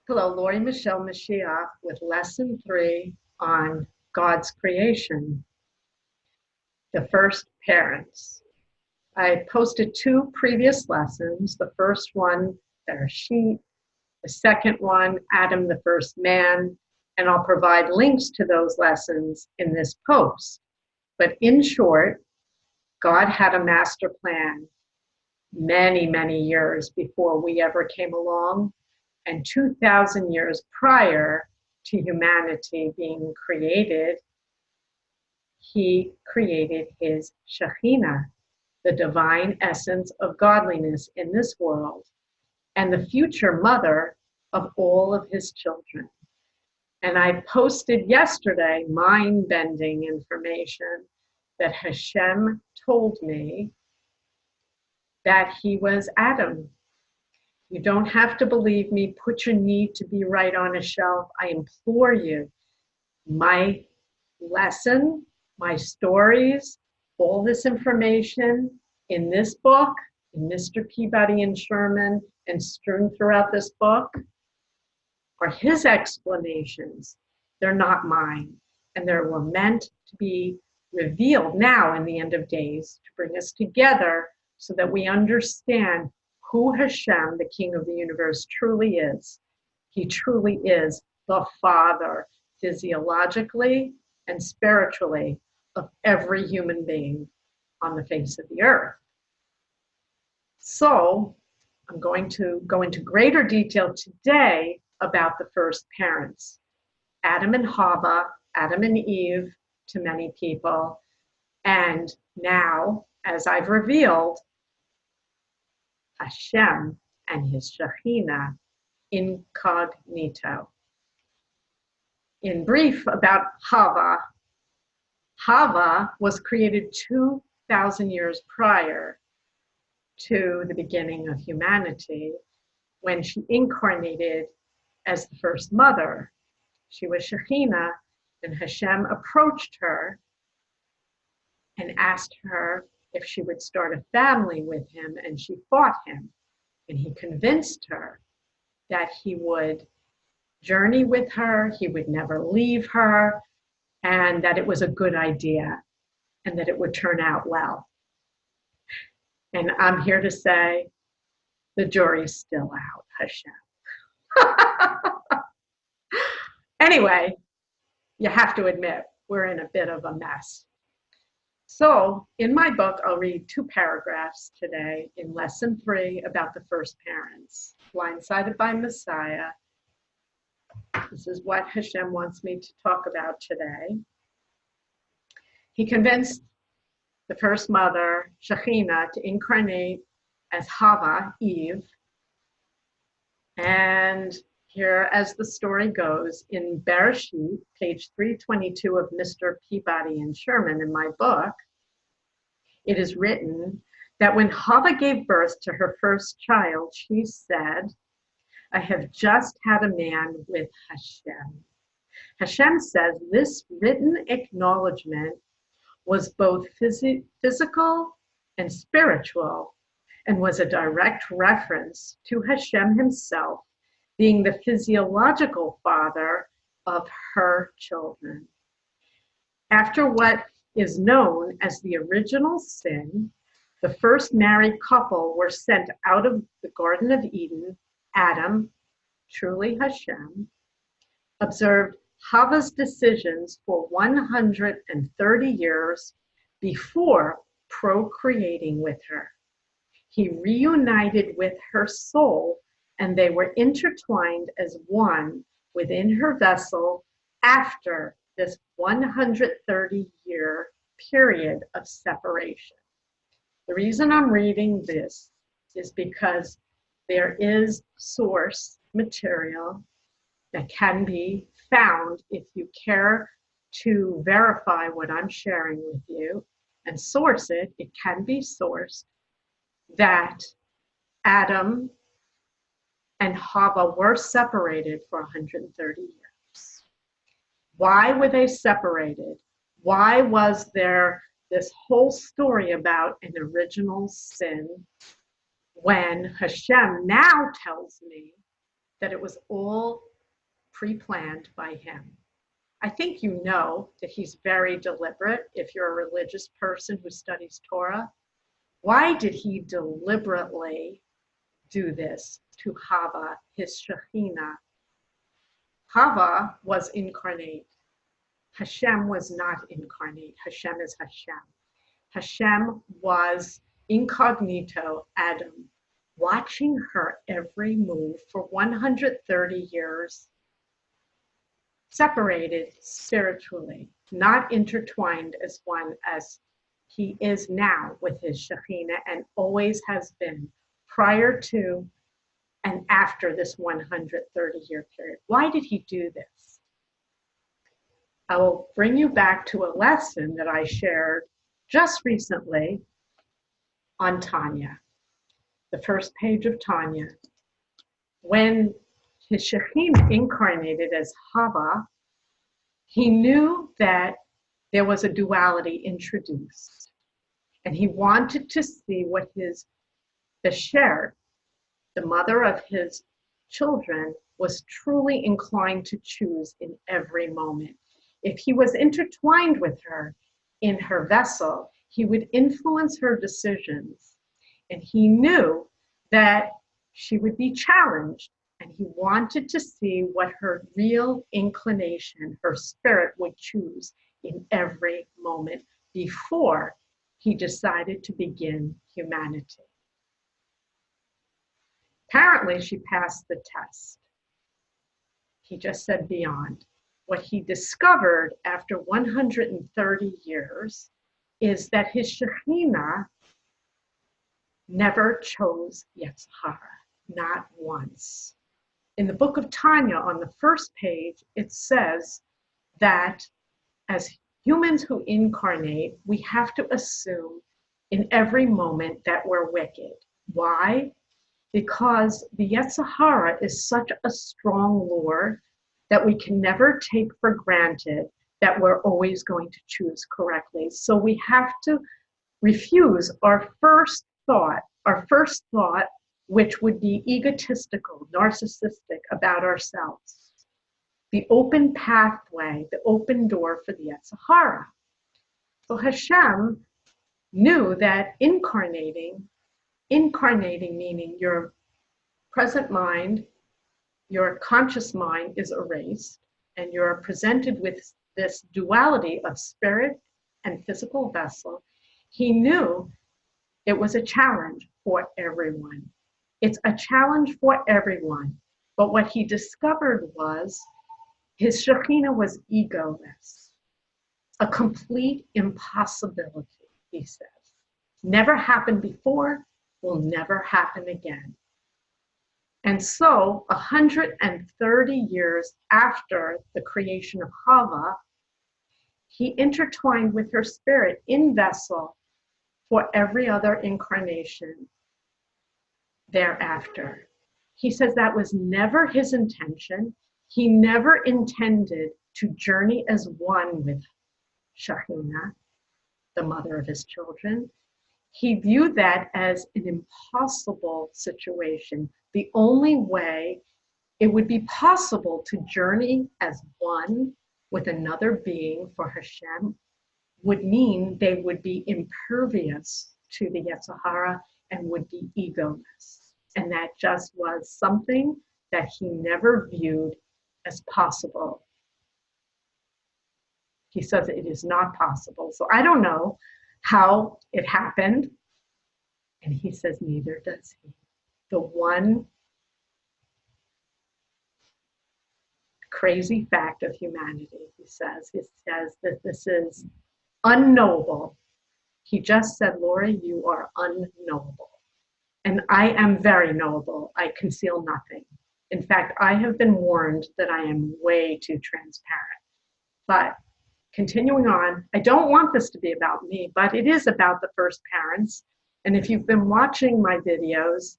Hello, Lori Michelle Moshiach with lesson 3 on God's creation, the first parents. I posted 2 previous lessons. The first one, Bereshit, the second one, Adam, the first man, and I'll provide links to those lessons in this post. But in short, God had a master plan many, many years before we ever came along. And 2,000 years prior to humanity being created, he created his Shekinah, the divine essence of godliness in this world, and the future mother of all of his children. And I posted yesterday mind-bending information that Hashem told me that he was Adam. You don't have to believe me. Put your need to be right on a shelf. I implore you. My lesson, my stories, all this information in this book, in Mr. Peabody and Sherman, and strewn throughout this book, are his explanations. They're not mine. And they were meant to be revealed now in the end of days to bring us together so that we understand who Hashem, the King of the universe, truly is. He truly is the Father, physiologically and spiritually, of every human being on the face of the earth. So I'm going to go into greater detail today about the first parents, Adam and Chavah, Adam and Eve to many people, and now, as I've revealed, Hashem and his Shekinah incognito. In brief about Chavah, Chavah was created 2,000 years prior to the beginning of humanity when she incarnated as the first mother. She was Shekinah, and Hashem approached her and asked her if she would start a family with him, and she fought him. And he convinced her that he would journey with her, he would never leave her, and that it was a good idea, and that it would turn out well. And I'm here to say, the jury's still out, Hashem. Anyway, you have to admit, we're in a bit of a mess. So in my book, I'll read 2 paragraphs today in lesson 3 about the first parents, Blindsided by Messiah. This is what Hashem wants me to talk about today. He convinced the first mother, Shekinah, to incarnate as Chavah, Eve. And here, as the story goes, in Bereshit, page 322 of Mr. Peabody and Sherman in my book, it is written that when Chavah gave birth to her first child, she said, I have just had a man with Hashem. Hashem says this written acknowledgement was both physical and spiritual, and was a direct reference to Hashem himself being the physiological father of her children. After what is known as the original sin, the first married couple were sent out of the Garden of Eden. Adam, truly Hashem, observed Chavah's decisions for 130 years before procreating with her. He reunited with her soul, and they were intertwined as one within her vessel after this 130-year period of separation. The reason I'm reading this is because there is source material that can be found if you care to verify what I'm sharing with you and source it. It can be sourced that Adam and Chavah were separated for 130 years. Why were they separated? Why was there this whole story about an original sin when Hashem now tells me that it was all pre-planned by him. I think you know that he's very deliberate if you're a religious person who studies Torah. Why did he deliberately do this to Chavah, his Shekinah? Chavah was incarnate. Hashem was not incarnate. Hashem is Hashem. Hashem was incognito Adam, watching her every move for 130 years, separated spiritually, not intertwined as one as he is now with his Shekinah and always has been prior to and after this 130-year period. Why did he do this? I will bring you back to a lesson that I shared just recently on Tanya, the first page of Tanya. When his Shekinah incarnated as Chavah, he knew that there was a duality introduced, and he wanted to see what the Sher, the mother of his children, was truly inclined to choose in every moment. If he was intertwined with her in her vessel, he would influence her decisions, and he knew that she would be challenged. And he wanted to see what her real inclination, her spirit, would choose in every moment before he decided to begin humanity. Apparently, she passed the test. He just said beyond. What he discovered after 130 years is that his Shekinah never chose Yetzirah, not once. In the book of Tanya, on the first page, it says that as humans who incarnate, we have to assume in every moment that we're wicked. Why? Because the Yetzirah is such a strong lure that we can never take for granted that we're always going to choose correctly. So we have to refuse our first thought, which would be egotistical, narcissistic about ourselves. The open pathway, the open door for the Yetzirah. So Hashem knew that incarnating meaning your present mind, your conscious mind is erased, and you're presented with this duality of spirit and physical vessel. He knew it was a challenge for everyone. It's a challenge for everyone. But what he discovered was his Shekinah was egoless, a complete impossibility, he says. Never happened before, will never happen again. And so 130 years after the creation of Chavah, he intertwined with her spirit in vessel for every other incarnation thereafter. He says that was never his intention. He never intended to journey as one with Shekinah, the mother of his children. He viewed that as an impossible situation. The only way it would be possible to journey as one with another being for Hashem would mean they would be impervious to the Yetzirah and would be egoless. And that just was something that he never viewed as possible. He says it is not possible. So I don't know how it happened. And he says neither does he. The one crazy fact of humanity, he says that this is unknowable. He just said, Lori, you are unknowable. And I am very knowable. I conceal nothing. In fact, I have been warned that I am way too transparent. But continuing on, I don't want this to be about me, but it is about the first parents. And if you've been watching my videos,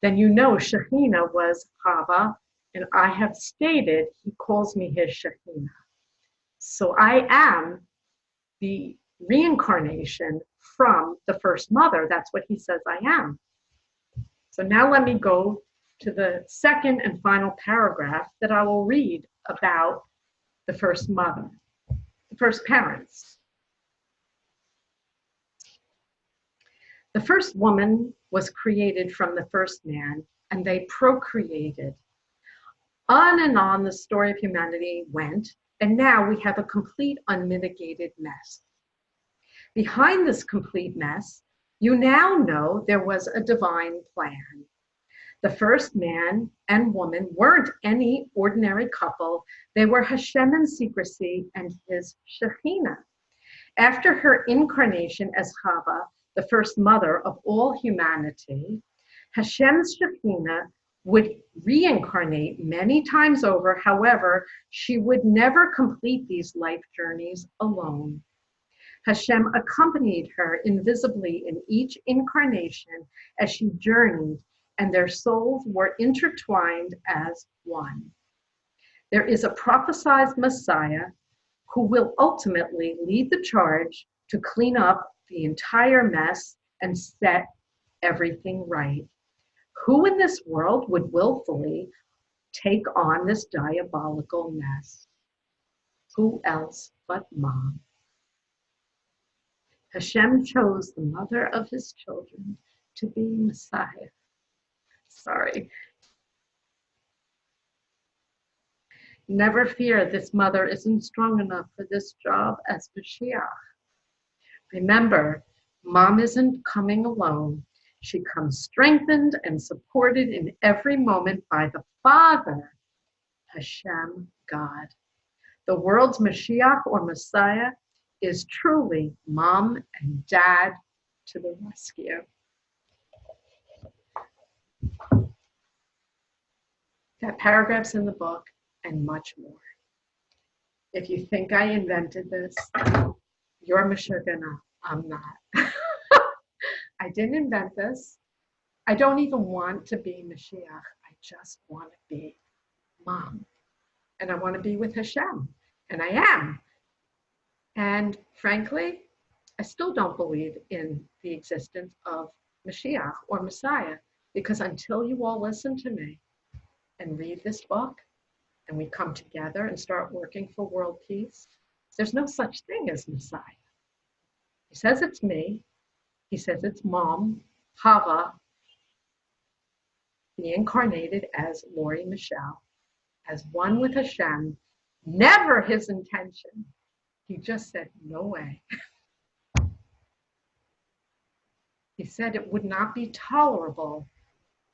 then you know Shekinah was Chavah, and I have stated he calls me his Shekinah. So I am the reincarnation from the first mother. That's what he says I am. So now let me go to the second and final paragraph that I will read about the first mother, the first parents. The first woman was created from the first man, and they procreated. On and on the story of humanity went, and now we have a complete unmitigated mess. Behind this complete mess, you now know there was a divine plan. The first man and woman weren't any ordinary couple. They were Hashem in secrecy and his Shekinah. After her incarnation as Chavah, the first mother of all humanity, Hashem's Shekinah would reincarnate many times over. However, she would never complete these life journeys alone. Hashem accompanied her invisibly in each incarnation as she journeyed, and their souls were intertwined as one. There is a prophesied Messiah who will ultimately lead the charge to clean up the entire mess and set everything right. Who in this world would willfully take on this diabolical mess? Who else but Mom? Hashem chose the mother of his children to be Messiah. Sorry. Never fear, this mother isn't strong enough for this job as Moshiach. Remember, Mom isn't coming alone. She comes strengthened and supported in every moment by the Father, Hashem, God. The world's Moshiach or Messiah is truly Mom and Dad to the rescue. That paragraph's in the book and much more. If you think I invented this, you're Meshugana. I'm not. I didn't invent this. I don't even want to be Moshiach. I just want to be Mom. And I want to be with Hashem. And I am. And frankly, I still don't believe in the existence of Moshiach or Messiah, because until you all listen to me and read this book, and we come together and start working for world peace, there's no such thing as Messiah. He says it's me. He says it's Mom, Chavah, the incarnated as Lori Michelle, as one with Hashem, never his intention. He just said, no way. He said it would not be tolerable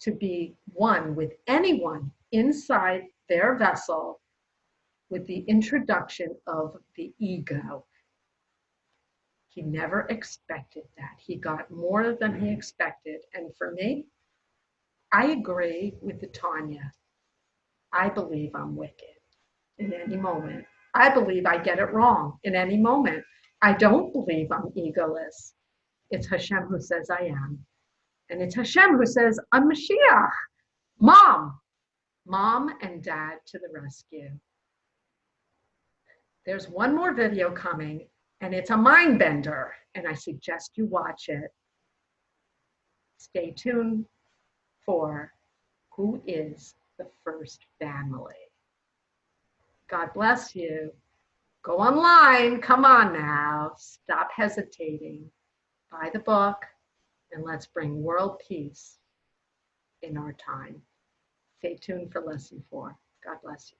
to be one with anyone inside their vessel with the introduction of the ego. He never expected that. He got more than he expected. And for me, I agree with the Tanya. I believe I'm wicked in any moment. I believe I get it wrong in any moment. I don't believe I'm egoless. It's Hashem who says I am. And it's Hashem who says, I'm Mashiach. Mom and Dad to the rescue. There's one more video coming, and it's a mind bender, and I suggest you watch it. Stay tuned for who is the first family. God bless you. Go online. Come on now. Stop hesitating. Buy the book, and let's bring world peace in our time. Stay tuned for lesson 4. God bless you.